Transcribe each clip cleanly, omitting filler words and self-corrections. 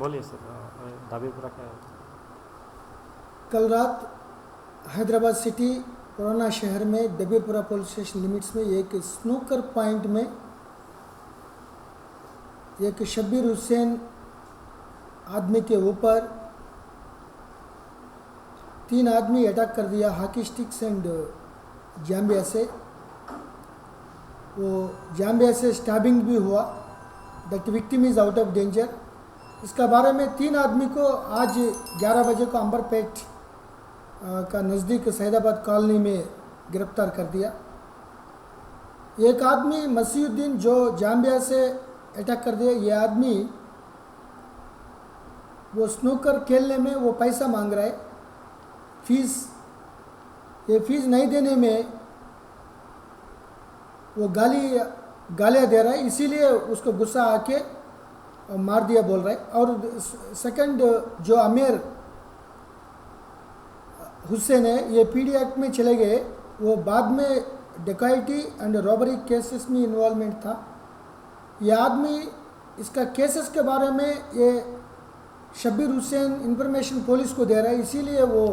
बोलिए सर, दाबीपुरा क्या है? कल रात हैदराबाद सिटी पुराना शहर में दबीपुरा पुलिस स्टेशन लिमिट्स में एक स्नूकर पॉइंट में एक शब्बीर हुसैन आदमी के ऊपर 3 आदमी अटैक कर दिया हॉकी स्टिक्स एंड जाम्बिया से। वो जाम्बिया से स्टैबिंग भी हुआ। That victim is out of danger. इसका बारे में 3 आदमी को आज 11 बजे को अंबरपेट का नज़दीक सैदाबाद कॉलोनी में गिरफ्तार कर दिया। एक आदमी मसीहुद्दीन जो जाम्बिया से अटैक कर दिया, ये आदमी वो स्नूकर खेलने में वो पैसा मांग रहा है, फीस। ये फीस नहीं देने में वो गालियाँ दे रहा है, इसीलिए उसको गुस्सा आके मार दिया बोल रहा है। और सेकंड जो आमिर हुसैन है, ये पीडी एक्ट में चले गए। वो बाद में डकैती एंड रॉबरी केसेस में इन्वॉल्वमेंट था। ये आदमी इसका केसेस के बारे में ये शब्बीर हुसैन इंफॉर्मेशन पुलिस को दे रहा है, इसीलिए वो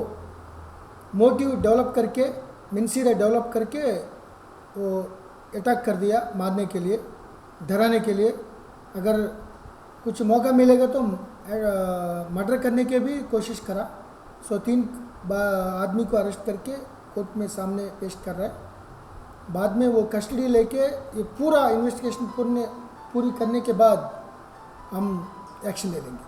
मोटिव डेवलप करके मिनसीरा डेवलप करके वो अटैक कर दिया, मारने के लिए, डराने के लिए। अगर कुछ मौका मिलेगा तो मर्डर करने के भी कोशिश करा। सो 3 आदमी को अरेस्ट करके कोर्ट में सामने पेश कर रहा है। बाद में वो कस्टडी लेके ये पूरा इन्वेस्टिगेशन पूरी करने के बाद हम एक्शन ले लेंगे।